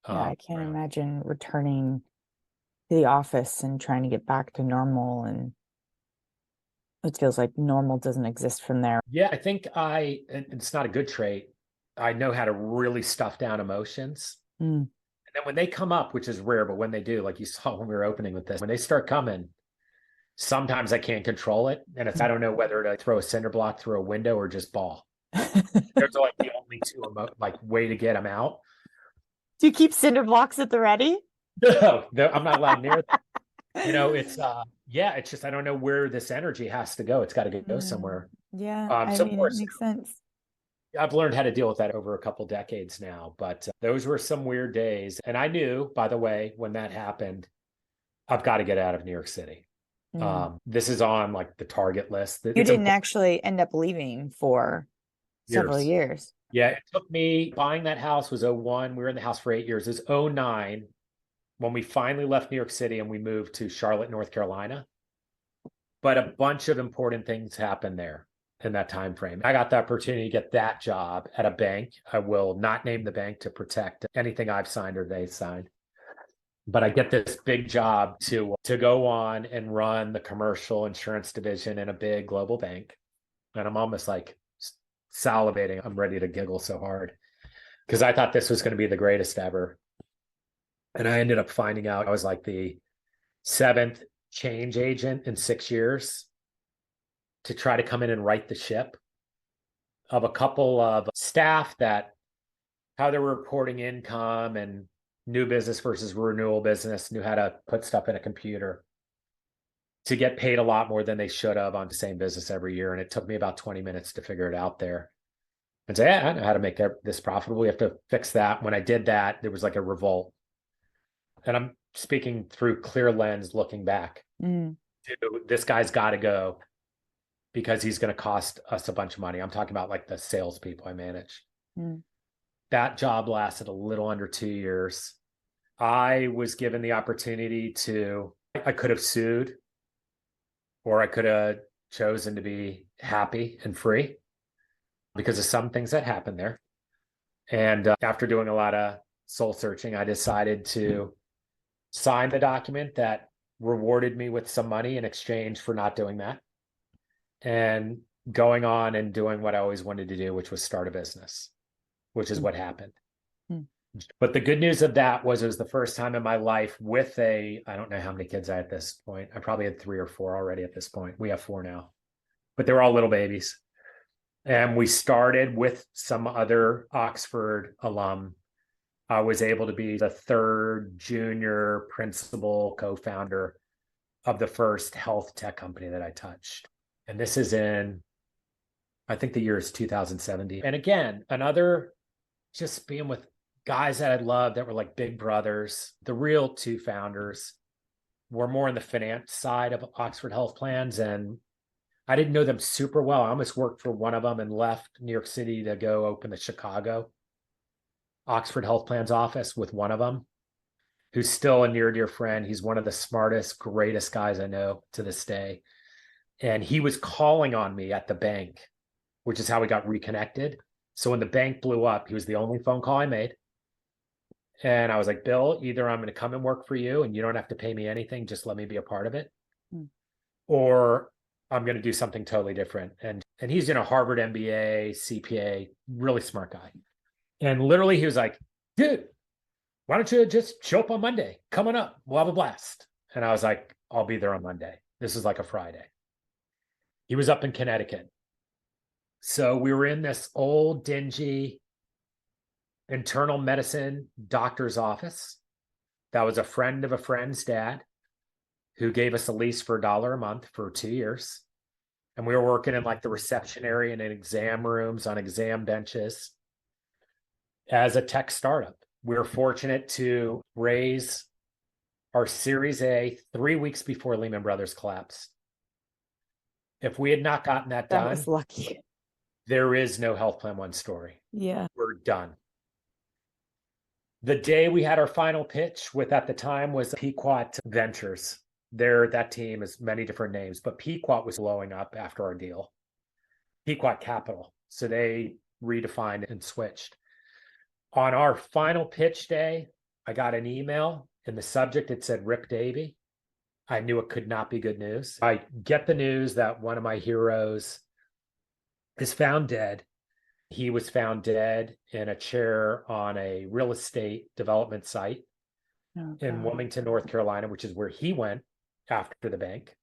Yeah, I can't imagine returning to the office and trying to get back to normal, and it feels like normal doesn't exist from there. Yeah, I think and it's not a good trait, I know how to really stuff down emotions. And then when they come up, which is rare, but when they do, like you saw when we were opening with this, when they start coming, sometimes I can't control it. And I don't know whether to throw a cinder block through a window or just bawl. There's like the only 2 way to get them out. Do you keep cinder blocks at the ready? No, I'm not allowed near them. You know, it's it's just, I don't know where this energy has to go. It's got to go somewhere. Yeah, So of course, it makes sense. I've learned how to deal with that over a couple decades now, but those were some weird days. And I knew, by the way, when that happened, I've got to get out of New York City. This is on like the target list. You didn't actually end up leaving for several years. Yeah, it took me, buying that house was 2001. We were in the house for 8 years. It was 2009 when we finally left New York City and we moved to Charlotte, North Carolina. But a bunch of important things happened there in that time frame. I got the opportunity to get that job at a bank. I will not name the bank to protect anything I've signed or they signed. But I get this big job to go on and run the commercial insurance division in a big global bank. And I'm almost like salivating. I'm ready to giggle so hard because I thought this was going to be the greatest ever. And I ended up finding out I was like the 7th change agent in 6 years to try to come in and right the ship of a couple of staff that how they were reporting income and new business versus renewal business, knew how to put stuff in a computer to get paid a lot more than they should have on the same business every year. And it took me about 20 minutes to figure it out there and say, I know how to make this profitable. We have to fix that. When I did that, there was like a revolt. And I'm speaking through clear lens, looking back. This guy's got to go because he's going to cost us a bunch of money. I'm talking about like the salespeople I manage. That job lasted a little under 2 years. I was given the opportunity to I could have sued, or I could have chosen to be happy and free because of some things that happened there. And after doing a lot of soul searching, I decided to sign the document that rewarded me with some money in exchange for not doing that, and going on and doing what I always wanted to do, which was start a business, which is what happened. But the good news of that was it was the first time in my life with I don't know how many kids I had at this point. I probably had 3 or 4 already at this point. We have 4 now, but they were all little babies. And we started with some other Oxford alum. I was able to be the 3rd junior principal co-founder of the first health tech company that I touched. And this is in, I think the year is 2017. And again, another, just being with guys that I loved that were like big brothers. The real 2 founders were more in the finance side of Oxford Health Plans, and I didn't know them super well. I almost worked for one of them and left New York City to go open the Chicago Oxford Health Plans office with one of them, who's still a near dear friend. He's one of the smartest, greatest guys I know to this day. And he was calling on me at the bank, which is how we got reconnected. So when the bank blew up, he was the only phone call I made. And I was like, Bill, either I'm going to come and work for you and you don't have to pay me anything, just let me be a part of it, or I'm going to do something totally different. And he's in a Harvard MBA, CPA, really smart guy. And literally he was like, dude, why don't you just show up on Monday? Come on up. We'll have a blast. And I was like, I'll be there on Monday. This is like a Friday. He was up in Connecticut. So we were in this old, dingy internal medicine doctor's office that was a friend of a friend's dad who gave us a lease for $1 a month for 2 years. And we were working in like the reception area and in exam rooms on exam benches as a tech startup. We were fortunate to raise our Series A 3 weeks before Lehman Brothers collapsed. If we had not gotten that done, was lucky. There is no HealthPlanOne story. Yeah. We're done. The day we had our final pitch with, at the time, was Pequot Ventures. That team has many different names, but Pequot was blowing up after our deal. Pequot Capital. So they redefined and switched. On our final pitch day, I got an email. In the subject, it said Rip Davey. I knew it could not be good news. I get the news that one of my heroes is found dead. He was found dead in a chair on a real estate development site in Wilmington, North Carolina, which is where he went after the bank.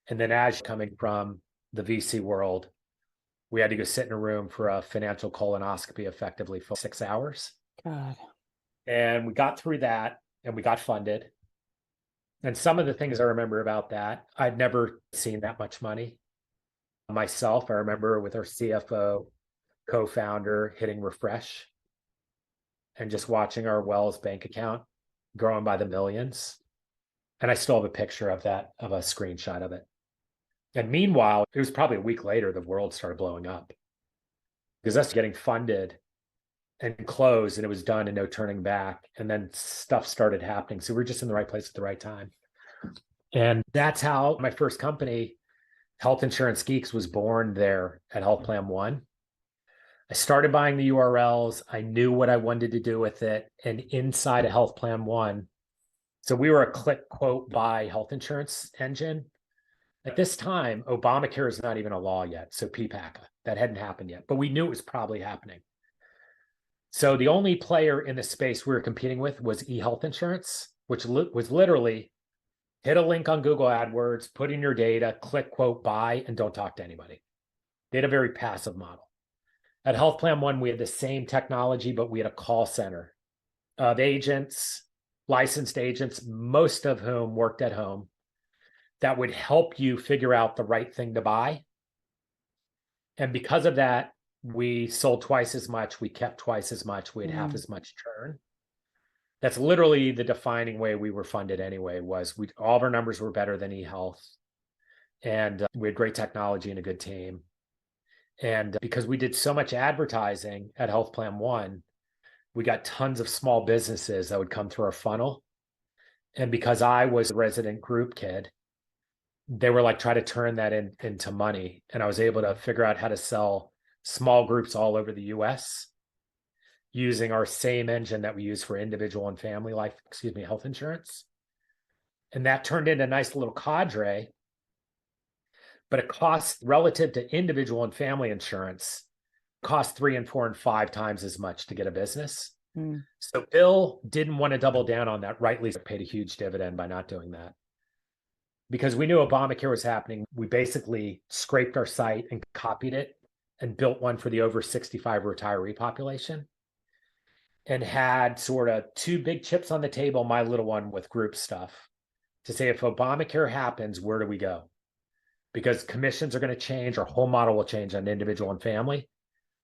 And then as coming from the VC world, we had to go sit in a room for a financial colonoscopy effectively for 6 hours. God. And we got through that and we got funded. And some of the things I remember about that, I'd never seen that much money myself. I remember with our CFO, co-founder, hitting refresh and just watching our Wells bank account growing by the millions. And I still have a picture of that, of a screenshot of it. And meanwhile, it was probably a week later, the world started blowing up because us getting funded and closed, and it was done and no turning back. And then stuff started happening. So we were just in the right place at the right time. And that's how my first company, HealthInsuanceGeeks, was born there at HealthPlanOne. I started buying the URLs. I knew what I wanted to do with it. And inside of HealthPlanOne, so we were a click, quote, buy health insurance engine. At this time, Obamacare is not even a law yet. So PPACA, that hadn't happened yet, but we knew it was probably happening. So the only player in the space we were competing with was eHealth Insurance, which was literally hit a link on Google AdWords, put in your data, click, quote, buy, and don't talk to anybody. They had a very passive model. At HealthPlanOne, we had the same technology, but we had a call center of agents, licensed agents, most of whom worked at home, that would help you figure out the right thing to buy. And because of that, we sold twice as much, we kept twice as much, we had half as much churn. That's literally the defining way we were funded anyway, was all of our numbers were better than eHealth. And we had great technology and a good team. And because we did so much advertising at HealthPlanOne, we got tons of small businesses that would come through our funnel. And because I was a resident group kid, they were like, try to turn that into money. And I was able to figure out how to sell small groups all over the US using our same engine that we use for individual and family health insurance. And that turned into a nice little cadre, but it costs relative to individual and family insurance, costs 3 and 4 and 5 times as much to get a business. So Bill didn't want to double down on that, rightly paid a huge dividend by not doing that. Because we knew Obamacare was happening, we basically scraped our site and copied it and built one for the over 65 retiree population and had sort of 2 big chips on the table, my little one with group stuff, to say, if Obamacare happens, where do we go? Because commissions are going to change, our whole model will change on individual and family.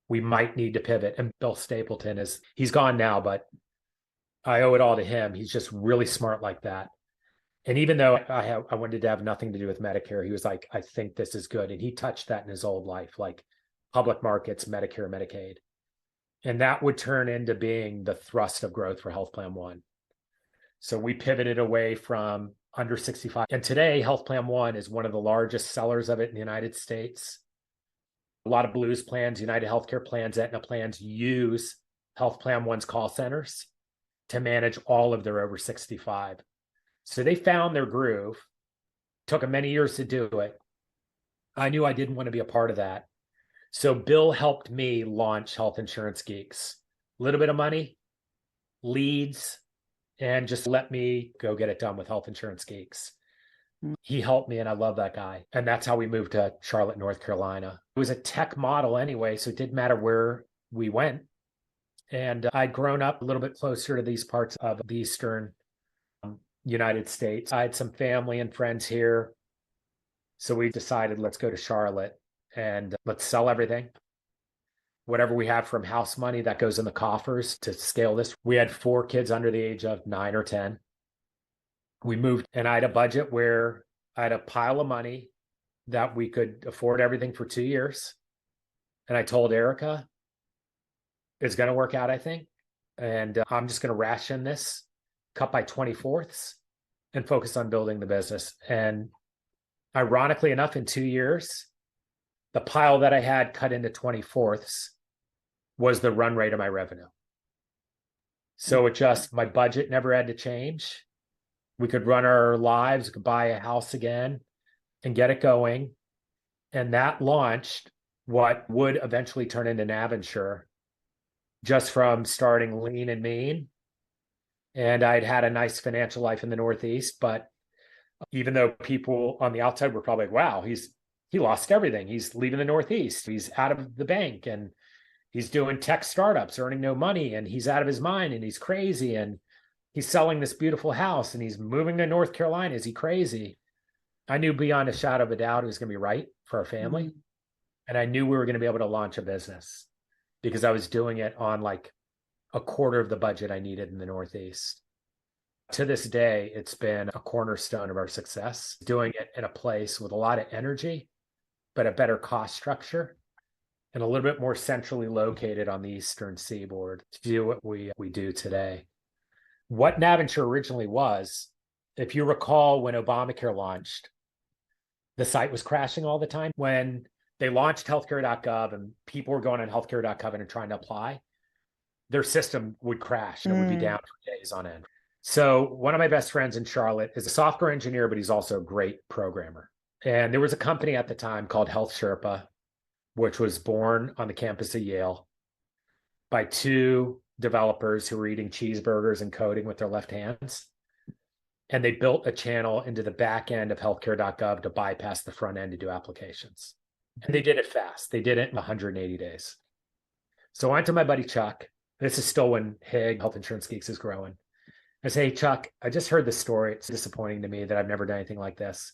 We might need to pivot. And Bill Stapleton he's gone now, but I owe it all to him. He's just really smart like that. And even though I wanted to have nothing to do with Medicare, he was like, I think this is good. And he touched that in his old life, like public markets, Medicare, Medicaid. And that would turn into being the thrust of growth for HealthPlanOne. So we pivoted away from under 65. And today, HealthPlanOne is one of the largest sellers of it in the United States. A lot of Blues plans, United Healthcare plans, Aetna plans use HealthPlanOne's call centers to manage all of their over 65. So they found their groove. Took them many years to do it. I knew I didn't want to be a part of that. So Bill helped me launch HealthInsuanceGeeks. A little bit of money, leads, and just let me go get it done with HealthInsuanceGeeks. He helped me, and I love that guy. And that's how we moved to Charlotte, North Carolina. It was a tech model anyway, so it didn't matter where we went. And I'd grown up a little bit closer to these parts of the Eastern United States. I had some family and friends here. So we decided, let's go to Charlotte and let's sell everything. Whatever we have from house money that goes in the coffers to scale this. We had 4 kids under the age of 9 or 10. We moved, and I had a budget where I had a pile of money that we could afford everything for 2 years. And I told Erica, it's going to work out, I think. And I'm just going to ration this, cut by 24ths, and focus on building the business. And ironically enough, in 2 years, the pile that I had cut into 24ths was the run rate of my revenue. So my budget never had to change. We could run our lives, we could buy a house again and get it going. And that launched what would eventually turn into Navinsure, just from starting lean and mean. And I'd had a nice financial life in the Northeast, but even though people on the outside were probably like, wow, he lost everything. He's leaving the Northeast. He's out of the bank and he's doing tech startups, earning no money, and he's out of his mind and he's crazy. And he's selling this beautiful house and he's moving to North Carolina. Is he crazy? I knew beyond a shadow of a doubt it was going to be right for our family. And I knew we were going to be able to launch a business because I was doing it on like a quarter of the budget I needed in the Northeast. To this day, it's been a cornerstone of our success, doing it in a place with a lot of energy, but a better cost structure and a little bit more centrally located on the Eastern Seaboard to do what we do today. What Navinsure originally was, if you recall, when Obamacare launched, the site was crashing all the time. When they launched healthcare.gov and people were going on healthcare.gov and trying to apply, their system would crash and it would be down for days on end. So one of my best friends in Charlotte is a software engineer, but he's also a great programmer. And there was a company at the time called Health Sherpa, which was born on the campus of Yale by 2 developers who were eating cheeseburgers and coding with their left hands. And they built a channel into the back end of healthcare.gov to bypass the front end to do applications. And they did it fast. They did it in 180 days. So I went to my buddy Chuck. This is still when HealthInsuanceGeeks is growing. I say, hey, Chuck, I just heard this story. It's disappointing to me that I've never done anything like this.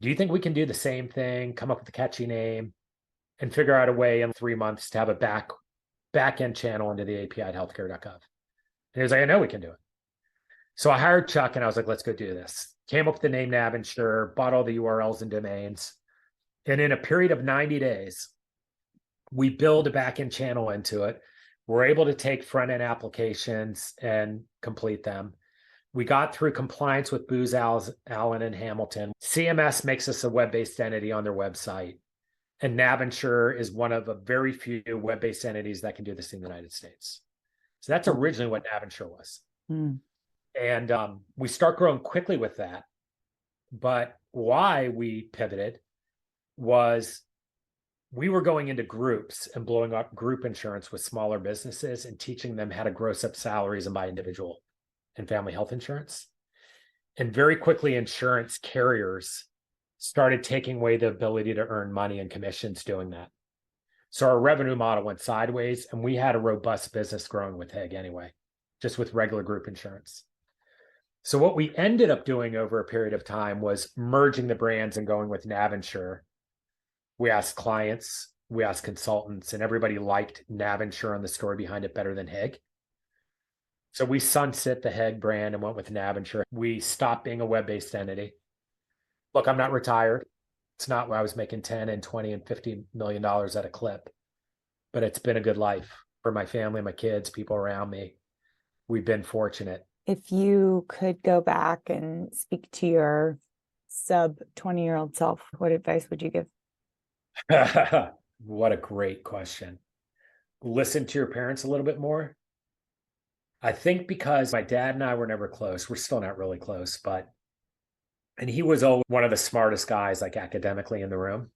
Do you think we can do the same thing, come up with a catchy name, and figure out a way in 3 months to have a back end channel into the API at healthcare.gov? And he was like, I know we can do it. So I hired Chuck and I was like, let's go do this. Came up with the name Navinsure, bought all the URLs and domains. And in a period of 90 days, we build a back-end channel into it. We're able to take front-end applications and complete them. We got through compliance with Booz Allen and Hamilton. CMS makes us a web-based entity on their website. And Navinsure is one of a very few web-based entities that can do this in the United States. So that's originally what Navinsure was. And we start growing quickly with that. But why we pivoted was we were going into groups and blowing up group insurance with smaller businesses and teaching them how to gross up salaries and buy individual and family health insurance. And very quickly, insurance carriers started taking away the ability to earn money and commissions doing that. So our revenue model went sideways, and we had a robust business growing with HIG anyway, just with regular group insurance. So what we ended up doing over a period of time was merging the brands and going with Navinsure. We asked clients, we asked consultants, and everybody liked Navinsure and the story behind it better than HIG. So we sunset the HEG brand and went with Navinsure. We stopped being a web-based entity. Look, I'm not retired. It's not where I was making 10 and 20 and $50 million at a clip, but it's been a good life for my family, my kids, people around me. We've been fortunate. If you could go back and speak to your sub 20-year-old self, what advice would you give? What a great question. Listen to your parents a little bit more. I think because my dad and I were never close, we're still not really close, and he was always one of the smartest guys, like academically in the room.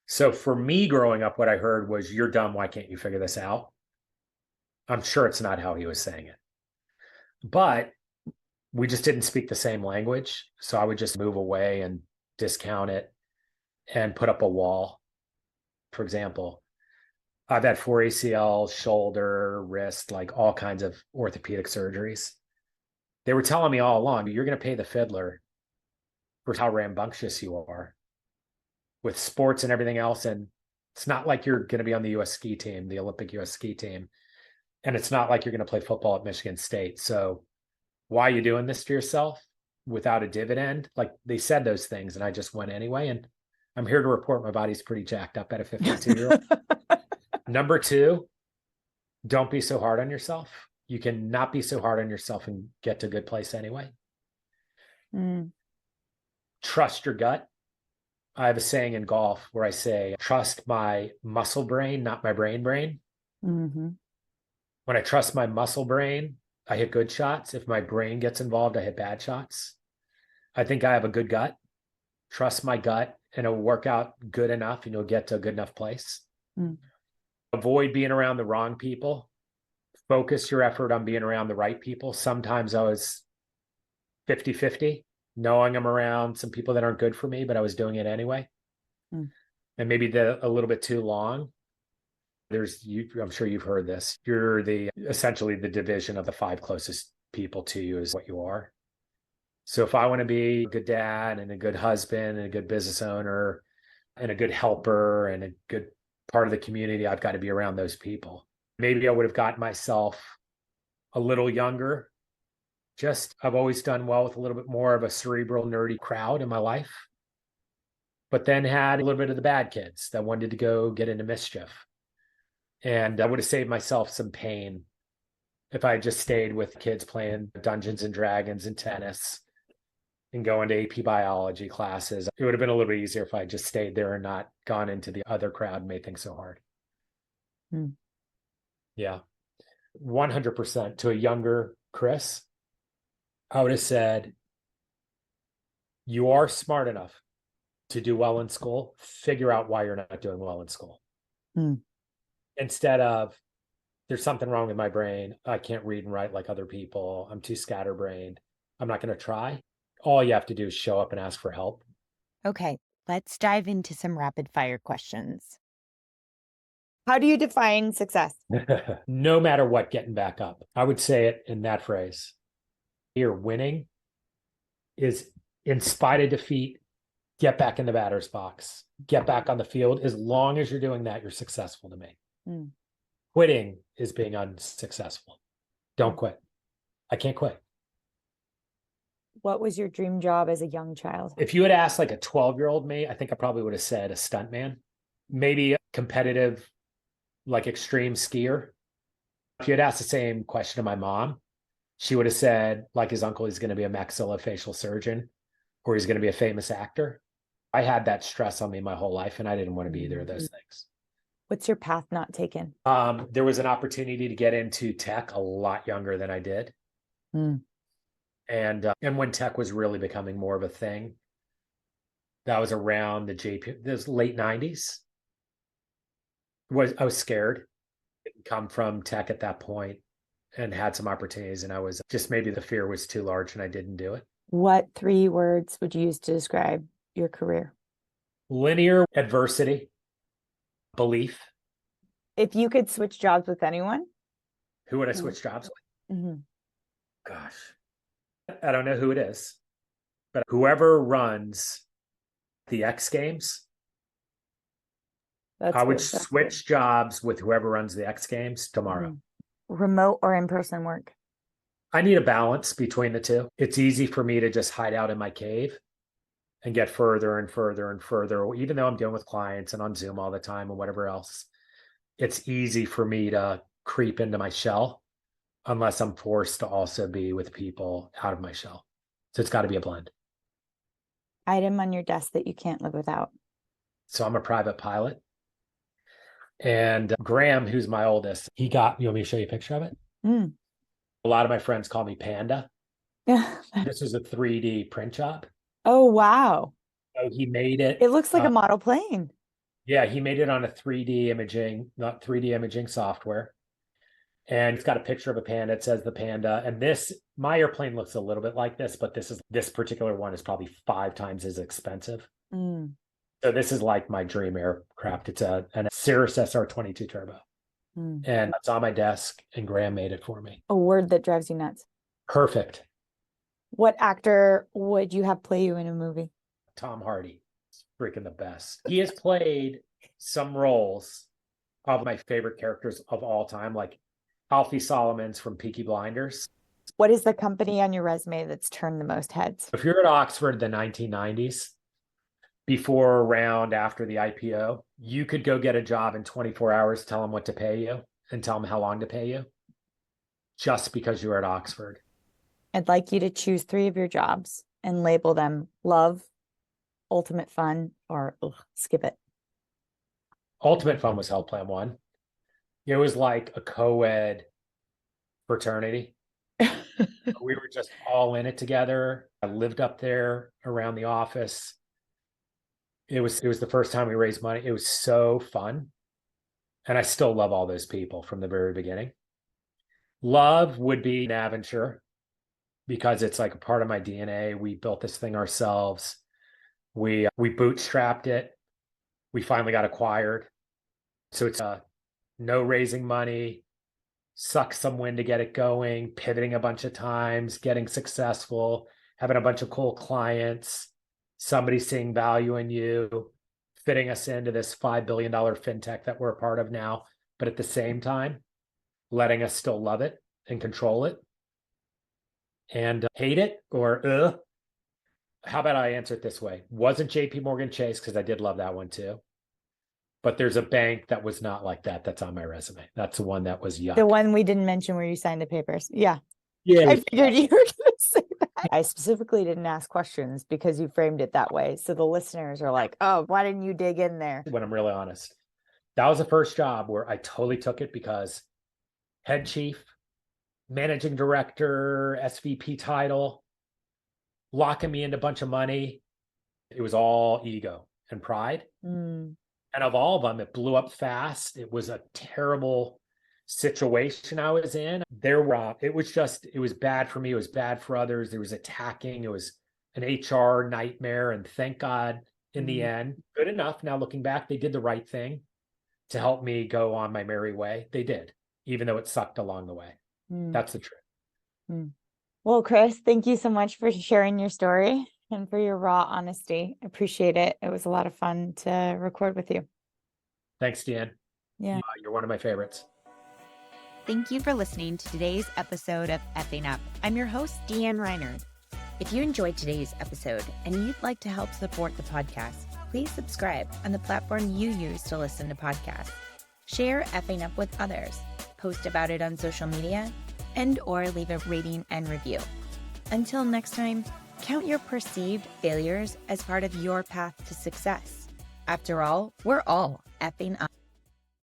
So for me growing up, what I heard was, "You're dumb. Why can't you figure this out?" I'm sure it's not how he was saying it, but we just didn't speak the same language. So I would just move away and discount it and put up a wall. For example, I've had 4 ACL, shoulder, wrist, like all kinds of orthopedic surgeries. They were telling me all along, "You're going to pay the fiddler for how rambunctious you are with sports and everything else. And it's not like you're going to be on the US ski team, the Olympic US ski team. And it's not like you're going to play football at Michigan State. So why are you doing this to yourself without a dividend?" Like, they said those things, and I just went anyway. And I'm here to report my body's pretty jacked up at a 52-year-old. Number 2, don't be so hard on yourself. You can not be so hard on yourself and get to a good place anyway. Trust your gut. I have a saying in golf where I say, trust my muscle brain, not my brain. When I trust my muscle brain, I hit good shots. If my brain gets involved, I hit bad shots. I think I have a good gut. Trust my gut, and it'll work out good enough, and you'll get to a good enough place. Avoid being around the wrong people. Focus your effort on being around the right people. Sometimes I was 50-50, knowing I'm around some people that aren't good for me, but I was doing it anyway. And maybe a little bit too long. I'm sure you've heard this. You're essentially the division of the 5 closest people to you is what you are. So if I want to be a good dad and a good husband and a good business owner and a good helper and a good part of the community, I've got to be around those people. Maybe I would have gotten myself a little younger. I've always done well with a little bit more of a cerebral, nerdy crowd in my life, but then had a little bit of the bad kids that wanted to go get into mischief. And I would have saved myself some pain if I had just stayed with kids playing Dungeons and Dragons and tennis and going to AP biology classes. It would have been a little bit easier if I just stayed there and not gone into the other crowd and made things so hard. Yeah. 100% to a younger Chris, I would have said, you are smart enough to do well in school. Figure out why you're not doing well in school. Instead of, there's something wrong with my brain. I can't read and write like other people. I'm too scatterbrained. I'm not going to try. All you have to do is show up and ask for help. Okay, let's dive into some rapid fire questions. How do you define success? No matter what, getting back up. I would say it in that phrase. Here, winning is, in spite of defeat, get back in the batter's box, get back on the field. As long as you're doing that, you're successful to me. Quitting is being unsuccessful. Don't quit. I can't quit. What was your dream job as a young child? If you had asked like a 12-year-old me, I think I probably would have said a stuntman, maybe a competitive, like extreme skier. If you had asked the same question to my mom, she would have said, like his uncle, he's going to be a maxillofacial surgeon or he's going to be a famous actor. I had that stress on me my whole life, and I didn't want to be either of those things. What's your path not taken? There was an opportunity to get into tech a lot younger than I did. And when tech was really becoming more of a thing, that was around this late 90s. I was scared. Didn't come from tech at that point and had some opportunities, and I was just, maybe the fear was too large and I didn't do it. What 3 words would you use to describe your career? Linear, adversity, belief. If you could switch jobs with anyone, Who would I switch jobs with? mm-hmm. Gosh, I don't know who it is, but whoever runs the X Games, I would switch jobs with whoever runs the X Games tomorrow. Remote or in-person work? I need a balance between the two. It's easy for me to just hide out in my cave and get further and further and further, even though I'm dealing with clients and on Zoom all the time and whatever else. It's easy for me to creep into my shell unless I'm forced to also be with people out of my shell. So it's got to be a blend. Item on your desk that you can't live without. So I'm a private pilot. And Graham, who's my oldest, you want me to show you a picture of it? A lot of my friends call me Panda. This is a 3D print job. Oh, wow. So he made it. It looks like a model plane. Yeah, he made it on a 3D imaging software. And it's got a picture of a panda. It says the Panda. And my airplane looks a little bit like this, but this particular one is probably 5 times as expensive. So this is like my dream aircraft. It's a Cirrus SR-22 Turbo. And it's on my desk, and Graham made it for me. A word that drives you nuts. Perfect. What actor would you have play you in a movie? Tom Hardy. It's freaking the best. He has played some roles of my favorite characters of all time, like Alfie Solomons from Peaky Blinders. What is the company on your resume that's turned the most heads? If you're at Oxford in the 1990s, before, around, after the IPO, you could go get a job in 24 hours, tell them what to pay you and tell them how long to pay you just because you were at Oxford. I'd like you to choose 3 of your jobs and label them love, ultimate fun, or skip it. Ultimate fun was HealthPlanOne. It was like a co-ed fraternity. We were just all in it together. I lived up there around the office. It was the first time we raised money. It was so fun. And I still love all those people from the very beginning. Love would be Navinsure because it's like a part of my DNA. We built this thing ourselves. We bootstrapped it. We finally got acquired. So it's no raising money, suck some wind to get it going, pivoting a bunch of times, getting successful, having a bunch of cool clients, somebody seeing value in you, fitting us into this $5 billion fintech that we're a part of now, but at the same time, letting us still love it and control it and hate it or How about I answer it this way? Wasn't JPMorgan Chase, because I did love that one too. But there's a bank that was not like that. That's on my resume. That's the one that was yuck. The one we didn't mention where you signed the papers. Yeah. Yeah. I figured you were going to say that. I specifically didn't ask questions because you framed it that way. So the listeners are like, oh, why didn't you dig in there? When I'm really honest, that was the first job where I totally took it because head chief, managing director, SVP title, locking me into a bunch of money. It was all ego and pride. And of all of them, it blew up fast. It was a terrible situation I was in. It was bad for me. It was bad for others. There was attacking. It was an HR nightmare. And thank God in the end, good enough. Now looking back, they did the right thing to help me go on my merry way. They did, even though it sucked along the way. That's the truth. Well, Chris, thank you so much for sharing your story and for your raw honesty. I appreciate it. It was a lot of fun to record with you. Thanks, Deanne. Yeah. You're one of my favorites. Thank you for listening to today's episode of Effing Up. I'm your host, Deanne Reinert. If you enjoyed today's episode and you'd like to help support the podcast, please subscribe on the platform you use to listen to podcasts. Share Effing Up with others. Post about it on social media and/or leave a rating and review. Until next time, count your perceived failures as part of your path to success. After all, we're all effing up.